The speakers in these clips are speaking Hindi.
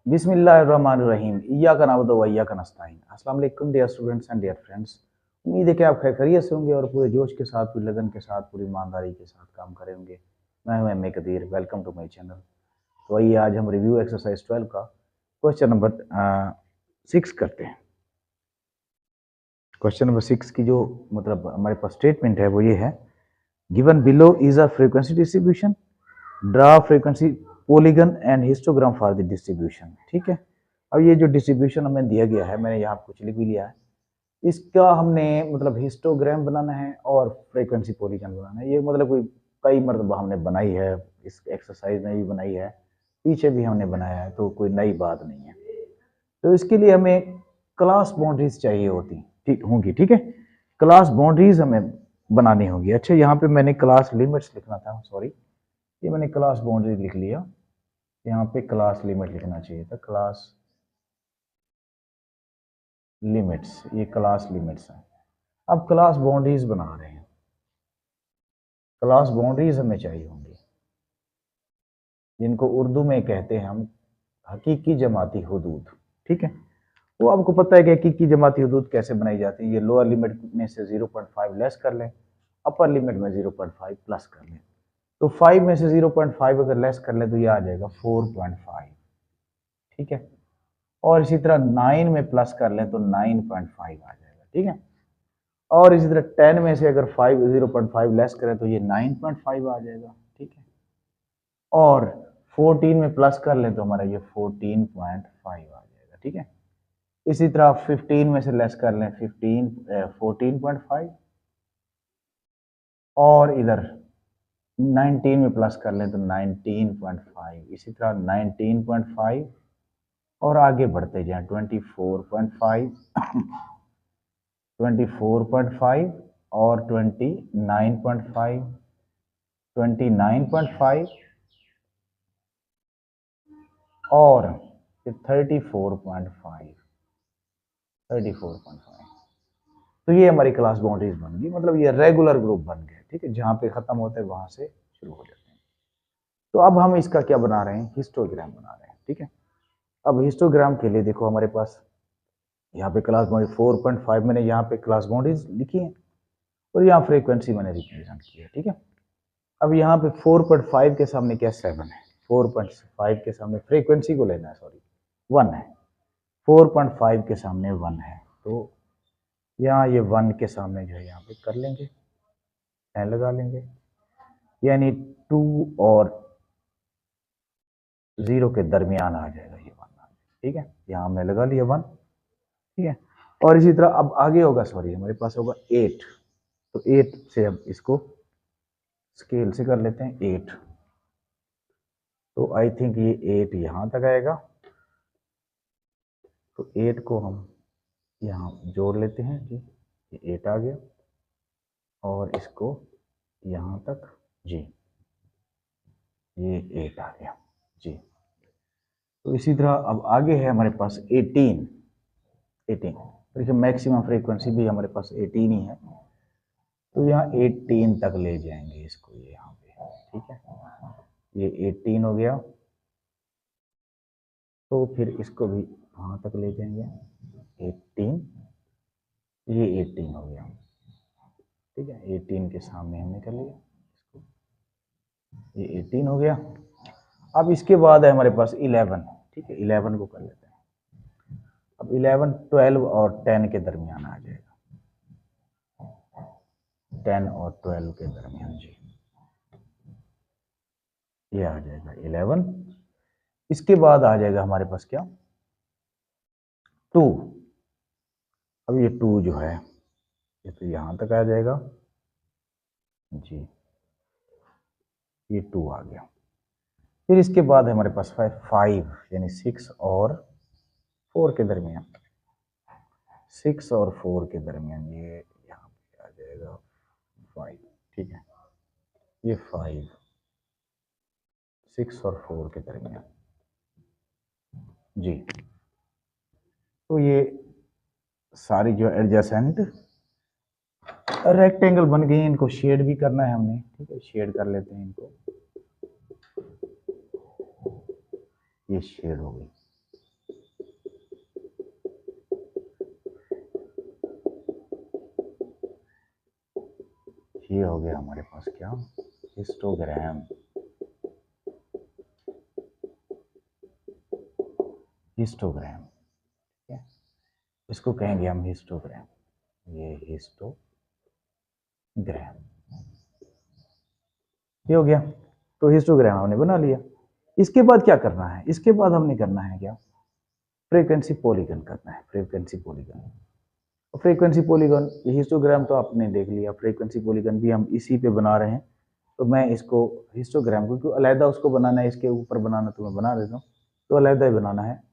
बिस्मिल्लाहिर्रहमानिर्रहीम इय्याका नअबुदु व इय्याका नस्तईन। अस्सलाम वालेकुम dear students and dear friends. उम्मीद है कि आप खैरियत से होंगे और पूरे जोश के साथ, पूरी लगन के साथ, पूरी ईमानदारी के साथ काम करे होंगे। मैं हूं M A Qadir, welcome to my channel. तो आइए आज हम रिव्यू एक्सरसाइज 12 का क्वेश्चन नंबर 6 करते हैं। क्वेश्चन नंबर 6 की जो मतलब हमारे पास स्टेटमेंट है वो ये है, given below is a frequency distribution, draw frequency polygon and histogram for the distribution. ठीक है, अब ये जो डिस्ट्रीब्यूशन हमें दिया गया है, मैंने यहाँ कुछ लिख भी लिया है, इसका हमने मतलब हिस्टोग्राम बनाना है और फ्रीक्वेंसी पॉलीगन बनाना है। ये मतलब कोई कई मरतबा हमने बनाई है, इस एक्सरसाइज में भी बनाई है, पीछे भी हमने बनाया है, तो कोई नई बात नहीं है। तो इसके लिए हमें क्लास बाउंड्रीज चाहिए होती ठीक होंगी। ठीक है, क्लास बाउंड्रीज हमें बनानी होगी। अच्छा, यहाँ पे मैंने क्लास लिमिट्स लिखना था, सॉरी, ये मैंने क्लास बाउंड्री लिख लिया। यहाँ पे क्लास लिमिट लिखना चाहिए था, क्लास लिमिट्स, ये क्लास लिमिट्स है। अब क्लास बाउंड्रीज बना रहे हैं, क्लास बाउंड्रीज हमें चाहिए होंगी, जिनको उर्दू में कहते हैं हम हकीकी जमाती हुदूद। ठीक है, वो आपको पता है कि हकीकी जमाती हुदूद कैसे बनाई जाती है। ये लोअर लिमिट में से 0.5 लेस कर लें, अपर लिमिट में 0.5 प्लस कर लें। तो 5 में से 0.5 अगर लेस कर लें तो ये आ जाएगा 4.5। ठीक है, और इसी तरह 9 में प्लस कर लें तो 9.5 आ जाएगा। ठीक है, और इसी तरह 10 में से अगर 0.5 लेस करें तो ये 9.5 आ जाएगा। ठीक है, और 14 में प्लस कर लें तो हमारा ये 14.5 आ जाएगा। ठीक है, इसी तरह 15 में से लेस कर लें 14.5, और इधर 19 में प्लस कर लें तो 19.5, इसी तरह 19.5, और आगे बढ़ते जाएं 24.5, 24.5 और 29.5, 29.5 और 34.5, 34.5। तो ये हमारी क्लास बाउंड्रीज बन गई, मतलब ये रेगुलर ग्रुप बन गए। ठीक है, जहाँ पे खत्म होते हैं वहां से शुरू हो जाते हैं। तो अब हम इसका क्या बना रहे हैं, हिस्टोग्राम बना रहे हैं। ठीक है, अब हिस्टोग्राम के लिए देखो हमारे पास यहाँ पे क्लास बाउंड्री 4.5 मैंने यहाँ पे क्लास बाउंड्रीज लिखी है, और यहाँ फ्रीक्वेंसी मैंने रिप्रेजेंट की है। ठीक है, अब यहाँ पे 4.5 के सामने क्या 7 है, 4.5 के सामने फ्रीक्वेंसी को लेना है, सॉरी 1 है, 4.5 के सामने 1 है, तो यहाँ ये 1 के सामने जो है यहाँ पे कर लेंगे, एन लगा लेंगे, यानी 2 और 0 के दरमियान आ जाएगा ये 1 आ जाएगा। ठीक है, यहाँ हमने लगा लिया 1। ठीक है, और इसी तरह अब आगे होगा, सॉरी हमारे पास होगा 8, तो 8 से अब इसको स्केल से कर लेते हैं 8, तो आई थिंक ये 8 यहाँ तक आएगा, तो 8 को हम यहाँ जोड़ लेते हैं जी, ये 8 आ गया, और इसको यहाँ तक जी, ये 8 आ गया जी। तो इसी तरह अब आगे है हमारे पास 18, देखिए मैक्सिमम फ्रीक्वेंसी भी हमारे पास 18 ही है, तो यहाँ 18 तक ले जाएंगे इसको, ये यहाँ पे। ठीक है, ये 18 हो गया, तो फिर इसको भी वहाँ तक ले जाएंगे 18, ये 18 हो गया। ठीक है, 18 के सामने हमने कर लिया इसको, ये 18 हो गया। अब इसके बाद है हमारे पास 11। ठीक है, 11 को कर लेते हैं। अब 11, 12 और 10 के दरमियान आ जाएगा, 10 और 12 के दरमियान जी, ये आ जाएगा 11। इसके बाद आ जाएगा हमारे पास क्या 2। अब ये 2 जो है ये तो यहाँ तक आ जाएगा जी, ये 2 आ गया। फिर इसके बाद हमारे पास 5, यानी 6 और 4 के दरमियान, 6 और 4 के दरमियान ये यहाँ पे आ जाएगा 5। ठीक है, ये 5, 6 और 4 के दरमियान जी। तो ये सारी जो एडजेसेंट रेक्टेंगल बन गई, इनको शेड भी करना है हमने। ठीक है, शेड कर लेते हैं इनको, ये शेड हो गई। ये हो गया हमारे पास क्या, हिस्टोग्राम। हिस्टोग्राम, ठीक है, इसको कहेंगे हम हिस्टोग्राम। ये हिस्टोग्राम, ये हो गया। तो हिस्टोग्राम हमने बना लिया। इसके बाद क्या करना है, इसके बाद हमने करना है क्या, फ्रीक्वेंसी पॉलीगन करना है। फ्रीक्वेंसी पॉलीगन, फ्रीक्वेंसी पॉलीगन, ये हिस्टोग्राम तो आपने देख लिया, फ्रीक्वेंसी पॉलीगन भी हम इसी पे बना रहे हैं। तो मैं इसको हिस्टोग्राम को, क्योंकि अलहदा उसको बनाना है, इसके ऊपर बनाना तो मैं बना देता हूँ, तो अलहदा ही बनाना है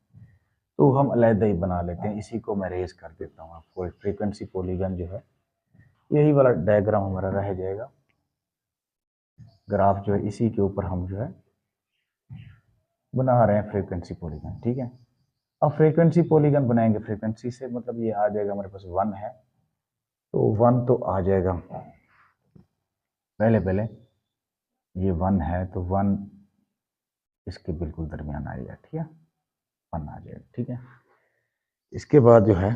तो हम अलहदा ही बना लेते हैं। इसी को मैं रेज कर देता हूँ आपको। फ्रीक्वेंसी पॉलीगन जो है, यही वाला डायग्राम हमारा रह जाएगा। ग्राफ जो है इसी के ऊपर हम जो है बना रहे हैं फ्रीक्वेंसी पॉलीगन, ठीक है। अब फ्रीक्वेंसी पॉलीगन बनाएंगे, फ्रीक्वेंसी से मतलब ये आ जाएगा हमारे पास 1 है, तो 1 तो आ जाएगा पहले ये 1 है, तो 1 इसके बिल्कुल दरमियान आएगा, ठीक है, 1 आ जाएगा, ठीक है। इसके बाद जो है,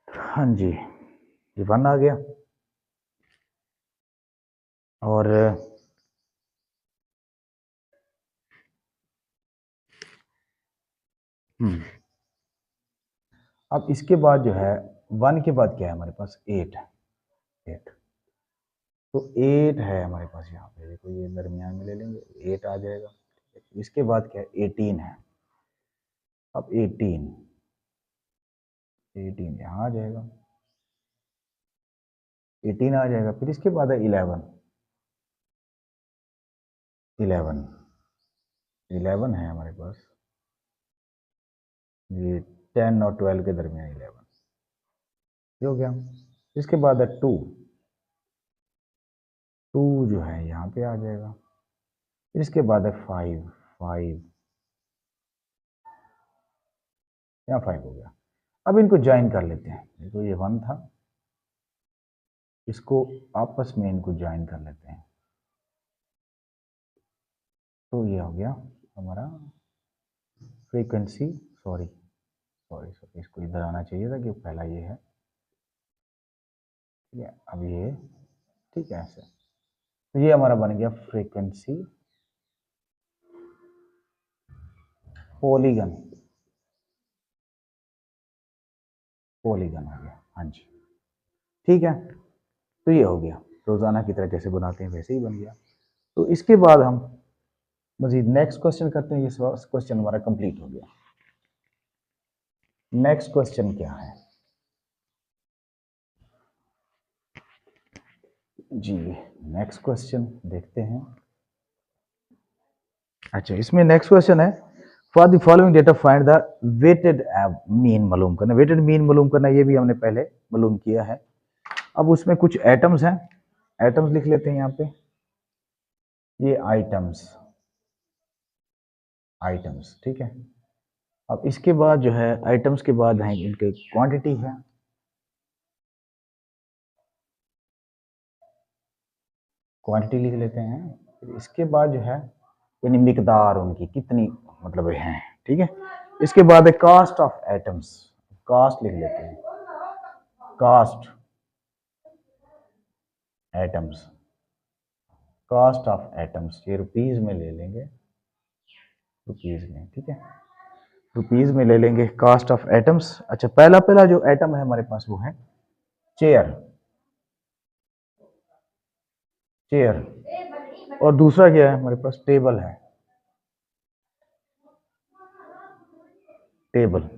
हाँ जी, ये 1 आ गया। और अब इसके बाद जो है 1 के बाद क्या है हमारे पास, 8 है, 8, तो 8 है हमारे पास यहाँ पे, देखो ये दरमियान में ले लेंगे, 8 आ जाएगा। इसके बाद क्या है, 18 है। अब 18 यहाँ आ जाएगा, 18 आ जाएगा। फिर इसके बाद है 11, 11 है हमारे पास, ये 10 और 12 के दरमियान 11, ये हो गया। इसके बाद है 2, 2 जो है यहाँ पे आ जाएगा। फिर इसके बाद है 5, 5 यहाँ 5 हो गया। अब इनको ज्वाइन कर लेते हैं, देखो ये 1 था, इसको आपस में इनको ज्वाइन कर लेते हैं, तो ये हो गया हमारा फ्रीक्वेंसी, सॉरी, इसको इधर आना चाहिए था कि पहला ये है, ठीक है। अब ये, ठीक है, ऐसे, तो ये हमारा बन गया फ्रीक्वेंसी पॉलीगन, पॉलीगन हो गया, हाँ जी, ठीक है। तो ये हो गया, रोजाना की तरह जैसे बनाते हैं वैसे ही बन गया। तो इसके बाद हम मजीद नेक्स्ट क्वेश्चन करते हैं। ये क्वेश्चन हमारा कंप्लीट हो गया। नेक्स्ट क्वेश्चन क्या है जी, नेक्स्ट क्वेश्चन देखते हैं। अच्छा, इसमें नेक्स्ट क्वेश्चन है, for the following data find the weighted mean मालूम करना। वेटेड मीन मालूम करना ये भी हमने पहले मालूम किया है। अब उसमें कुछ एटम्स हैं, एटम्स लिख लेते हैं यहाँ पे, ये आइटम्स, आइटम्स, ठीक है। अब इसके बाद जो है आइटम्स के बाद है इनके क्वांटिटी है, क्वांटिटी लिख लेते हैं। फिर इसके बाद जो है यानी मिकदार उनकी कितनी मतलब है, ठीक है। इसके बाद है कास्ट ऑफ एटम्स, कास्ट लिख लेते हैं, cost items, cost of items, ये रुपीज में ले लेंगे, रुपीज में, ठीक है, रुपीज में ले लेंगे कास्ट ऑफ एटम्स। अच्छा, पहला जो एटम है हमारे पास वो है चेयर, चेयर। और दूसरा क्या है हमारे पास, टेबल है, टेबल।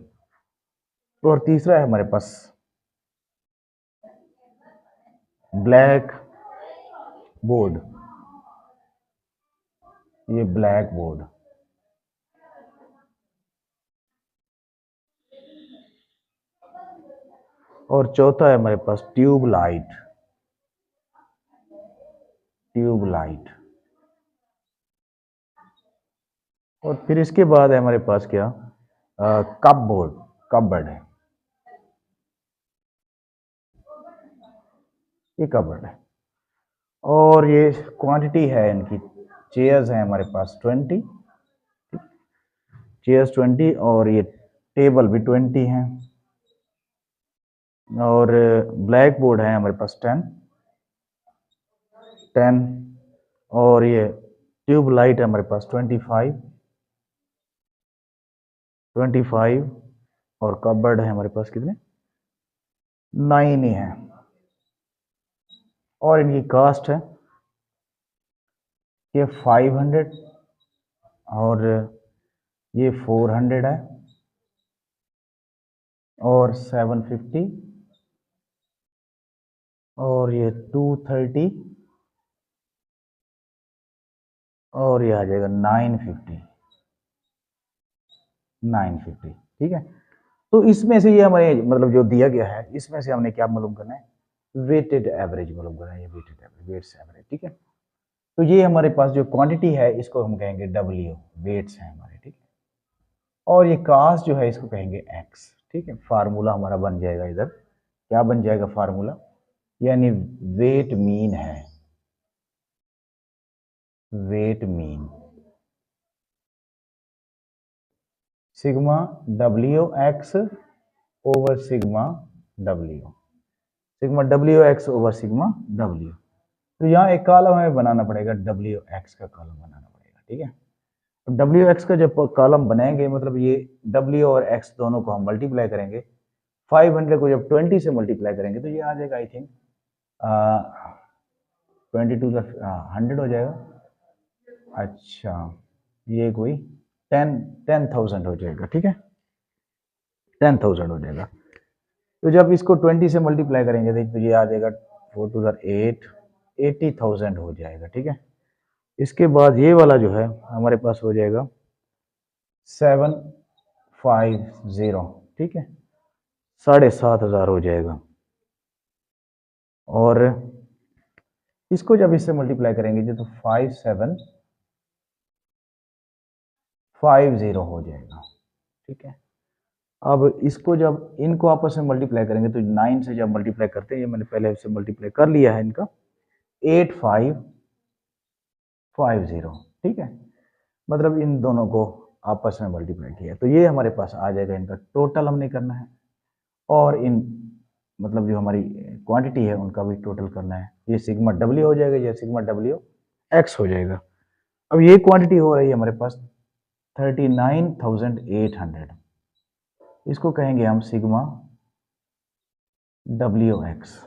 और तीसरा है हमारे पास ब्लैक बोर्ड, ये ब्लैक बोर्ड। और चौथा है हमारे पास ट्यूब लाइट, ट्यूब लाइट। और फिर इसके बाद है हमारे पास क्या, कपबोर्ड, कपबोर्ड है, ये कपबोर्ड है। और ये क्वांटिटी है इनकी, चेयर्स हैं हमारे पास 20, चेयर्स 20, और ये टेबल भी 20 हैं, और ब्लैक बोर्ड है हमारे पास 10, और ये ट्यूब लाइट है हमारे पास 25 और कबर्ड है हमारे पास कितने 9 ही है। और इनकी कास्ट है ये 500 और ये 400 है और 750 और ये 230 और ये आ जाएगा 950। ठीक है, तो इसमें से ये हमारे मतलब जो दिया गया है इसमें से हमने क्या मालूम करना है, वेटेड एवरेज मालूम करना है, ये वेटेड एवरेज, वेट्स एवरेज। ठीक है, तो ये हमारे पास जो क्वांटिटी है इसको हम कहेंगे डब्ल्यू, वेट्स है हमारे। ठीक है, और ये कास्ट जो है इसको कहेंगे एक्स। ठीक है, फार्मूला हमारा बन जाएगा इधर, क्या बन जाएगा फार्मूला, यानी वेट मीन है, weight mean sigma W X over sigma W, sigma W X over sigma W. तो यहाँ एक कॉलम हमें बनाना पड़ेगा, डब्ल्यू एक्स का कॉलम बनाना पड़ेगा। ठीक है, तो डब्ल्यू एक्स का जब कॉलम बनाएंगे मतलब ये डब्ल्यू और एक्स दोनों को हम मल्टीप्लाई करेंगे, 500 को जब 20 से मल्टीप्लाई करेंगे तो ये आ जाएगा आई थिंक 22 100 हो जाएगा। अच्छा, ये कोई 10,000 हो जाएगा। ठीक है, 10,000 हो जाएगा। तो जब इसको 20 से मल्टीप्लाई करेंगे तो ये आ जाएगा 4 2 8, 80,000 हो जाएगा। ठीक है, इसके बाद ये वाला जो है हमारे पास हो जाएगा 750। ठीक है, 7,500 हो जाएगा। और इसको जब इससे मल्टीप्लाई करेंगे तो 5750 हो जाएगा। ठीक है, अब इसको जब इनको आपस में मल्टीप्लाई करेंगे तो 9 से जब मल्टीप्लाई करते हैं, ये मैंने पहले से मल्टीप्लाई कर लिया है इनका, 8550। ठीक है, मतलब इन दोनों को आपस में मल्टीप्लाई किया तो ये हमारे पास आ जाएगा, इनका टोटल हमने करना है और इन मतलब जो हमारी क्वांटिटी है उनका भी टोटल करना है। ये सिग्मा डब्ल्यू हो जाएगा, ये सिग्मा डब्ल्यू एक्स हो जाएगा। अब ये क्वांटिटी हो रही है हमारे पास 39,800, इसको कहेंगे हम सिग्मा डब्ल्यू एक्स,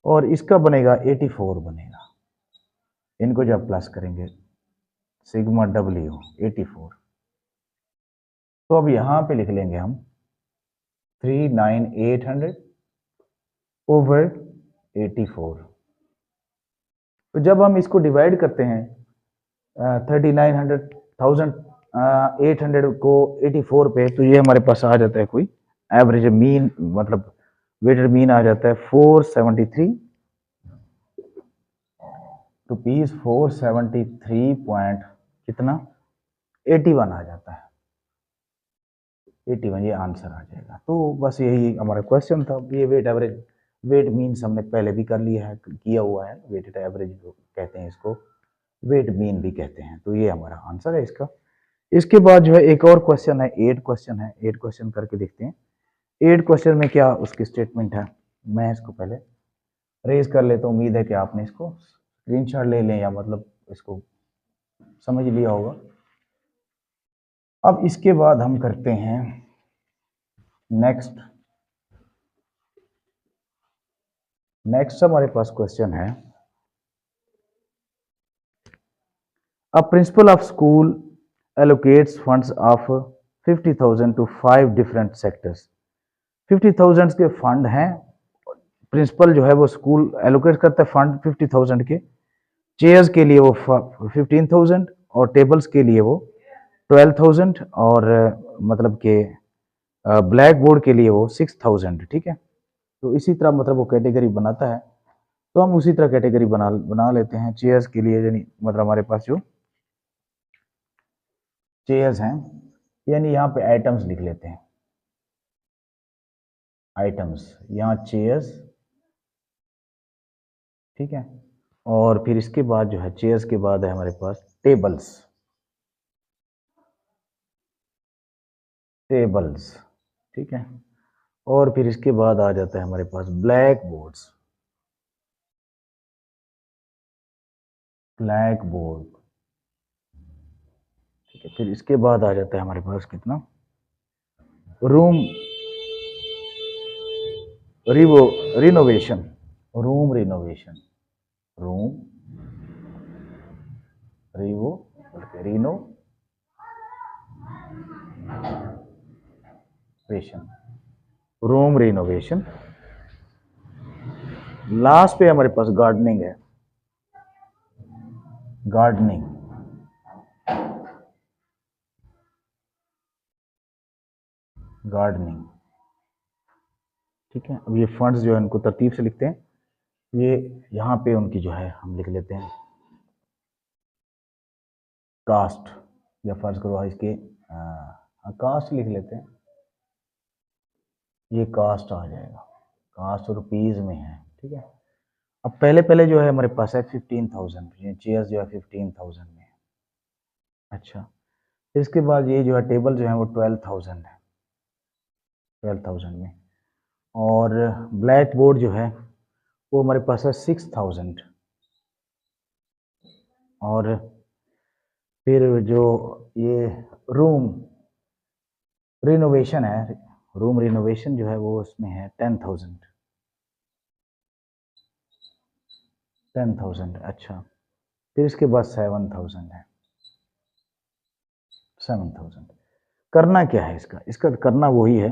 और इसका बनेगा 84 बनेगा, इनको जब प्लस करेंगे सिग्मा डब्ल्यू 84। तो अब यहाँ पे लिख लेंगे हम 39,800 ओवर 84। तो जब हम इसको डिवाइड करते हैं 39,800 को 84 पे, तो ये हमारे पास आ जाता है कोई एवरेज मीन, मतलब वेटेड मीन आ जाता है 473 रुपीज, 473 पॉइंट कितना 81 आ जाता है, 81 ये आंसर आ जाएगा। तो बस यही हमारा क्वेश्चन था। ये वेट एवरेज, वेट मीन्स हमने पहले भी कर लिया है, किया हुआ है, वेटेड एवरेज जो कहते हैं इसको, वेट मीन भी कहते हैं। तो ये हमारा आंसर है इसका। इसके बाद जो है एक और क्वेश्चन है, 8 क्वेश्चन है, 8 क्वेश्चन करके देखते हैं 8 क्वेश्चन में क्या उसकी स्टेटमेंट है। मैं इसको पहले रेज कर लेता हूँ, उम्मीद है कि आपने इसको स्क्रीनशॉट ले लें या मतलब इसको समझ लिया होगा। अब इसके बाद हम करते हैं नेक्स्ट हमारे पास क्वेश्चन है, a principal of school allocates funds of 50,000 to 5 different sectors। 50,000 के फंड हैं, प्रिंसिपल जो है वो स्कूल एलोकेट करता है फंड 50,000 के, चेयर्स के लिए वो 15,000 और टेबल्स के लिए वो 12,000 और मतलब के ब्लैक बोर्ड के लिए वो 6,000। ठीक है, तो इसी तरह मतलब वो कैटेगरी बनाता है, तो हम उसी तरह कैटेगरी बना लेते हैं। चेयर्स के लिए यानी मतलब हमारे पास जो चेयर्स हैं, यानी यहाँ पे आइटम्स लिख लेते हैं, आइटम्स यहाँ चेयर्स। ठीक है, और फिर इसके बाद जो है चेयर्स के बाद है हमारे पास टेबल्स, टेबल्स। ठीक है, और फिर इसके बाद आ जाता है हमारे पास ब्लैक बोर्ड। ठीक है, फिर इसके बाद आ जाता है हमारे पास कितना, room Revo renovation, room renovation, room Revo renovation, room renovation. Last पे हमारे पास गार्डनिंग है, गार्डनिंग, गार्डनिंग। ठीक है, अब ये फंड्स जो है उनको तरतीब से लिखते हैं। ये यहाँ पे उनकी जो है हम लिख लेते हैं कास्ट, या फर्ज करो इसके कास्ट लिख लेते हैं, ये कास्ट आ जाएगा, कास्ट रुपीज में है। ठीक है, अब पहले पहले जो है हमारे पास है 15,000, चेयर्स जो है 15,000 में है। अच्छा, इसके बाद ये जो है टेबल जो है वो 12,000 है, 12,000 में। और ब्लैक बोर्ड जो है वो हमारे पास है 6,000। और फिर जो ये रूम रिनोवेशन है, रूम रिनोवेशन जो है वो उसमें है 10,000, 10,000। अच्छा, फिर इसके बाद 7,000 है, 7,000। करना क्या है इसका, इसका करना वही है,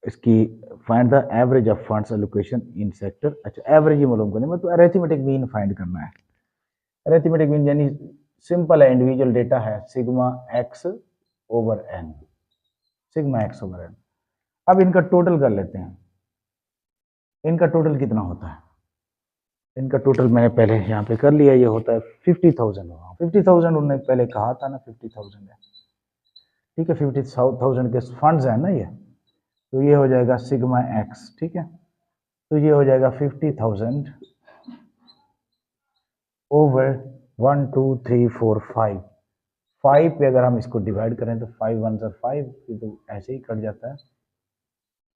इसकी find the average of funds allocation in sector. अच्छा, एवरेज ही मालूम करना, मतलब अरिथमेटिक मीन फाइंड करना है। अरिथमेटिक मीन यानी सिंपल है, इंडिविजुअल डेटा है, sigma x over N, sigma x over N. अब इनका टोटल कर लेते हैं, इनका टोटल कितना होता है, इनका टोटल मैंने पहले यहाँ पे कर लिया, ये होता है 50,000 होगा। 50,000 उन्होंने पहले कहा था ना, 50,000 है। ठीक है, 50,000 के फंड्स है ना ये, तो ये हो जाएगा सिग्मा एक्स। ठीक है, तो ये हो जाएगा 50,000 ओवर 1 2 3 4 5, 5 पे अगर हम इसको डिवाइड करें तो 5 1 से 5, तो ऐसे ही कट जाता है।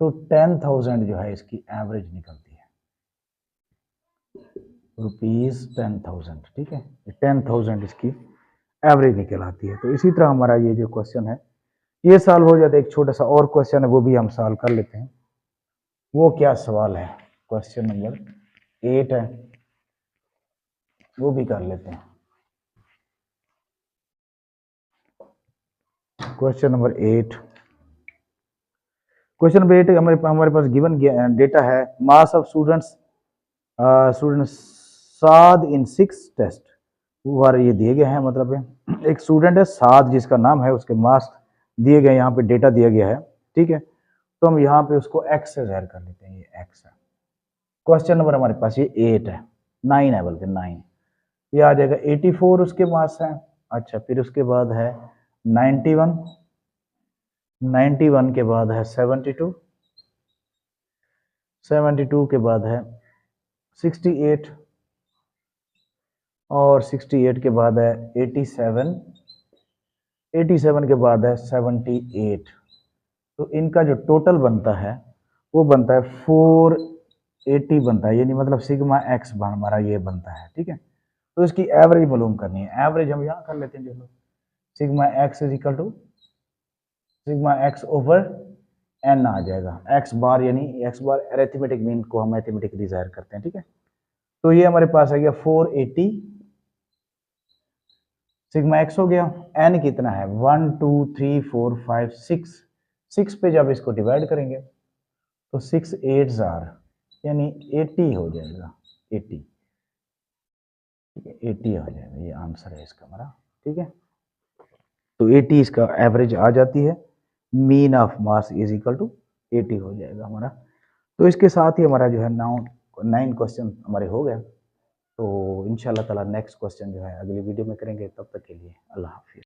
तो 10,000 जो है इसकी एवरेज निकलती है, रुपीज 10,000। ठीक है, 10,000 इसकी एवरेज निकल आती है। तो इसी तरह हमारा ये जो क्वेश्चन है ये सॉल्व हो जाता है। एक छोटा सा और क्वेश्चन है वो भी हम सॉल्व कर लेते हैं। वो क्या सवाल है, क्वेश्चन नंबर 8 है, वो भी कर लेते हैं। क्वेश्चन नंबर 8, क्वेश्चन नंबर 8 हमारे पास गिवन डेटा है, marks of students sat in 6 test. वो ये दिए गए हैं, मतलब एक स्टूडेंट है साद जिसका नाम है, उसके मार्क्स दिए गए, यहाँ पे डेटा दिया गया है। ठीक है, तो हम यहाँ पे उसको एक्स से ज़ाहिर कर लेते हैं, ये एक्स है। क्वेश्चन नंबर हमारे पास ये 8 है, 9 है, बल्कि 9, ये आ जाएगा 84 उसके मार्क्स हैं। अच्छा, फिर उसके बाद है 91, 91 के बाद है 72, 72 के बाद है 68, और 68 के बाद है 87, 87 के बाद है 78। तो इनका जो टोटल बनता है वो बनता है 480 बनता है, यानी मतलब सिग्मा एक्स हमारा ये बनता है। ठीक है, तो इसकी एवरेज मालूम करनी है। एवरेज हम यहाँ कर लेते हैं, चलो sigma x is equal to sigma x over n आ जाएगा, एक्स बार यानी एक्स बार अरिथमेटिक मीन को हम मैथमेटिकली ज़ाहिर करते हैं। ठीक है, तो ये हमारे पास आ गया 480 सिग्मा एक्स हो गया। एन कितना है, 1 2 3 4 5 6, 6 पे जब इसको डिवाइड करेंगे तो 6 8 आर, यानी 80 हो जाएगा, 80। ठीक है, 80 हो जाएगा, ये आंसर है इसका हमारा। ठीक है, तो 80 इसका एवरेज आ जाती है, mean of marks is equal to 80 हो जाएगा हमारा। तो इसके साथ ही हमारा जो है 9 क्वेश्चन हमारे हो गए। तो इंशाल्लाह ताला नेक्स्ट क्वेश्चन जो है अगली वीडियो में करेंगे। तब तक के लिए अल्लाह हाफिज़।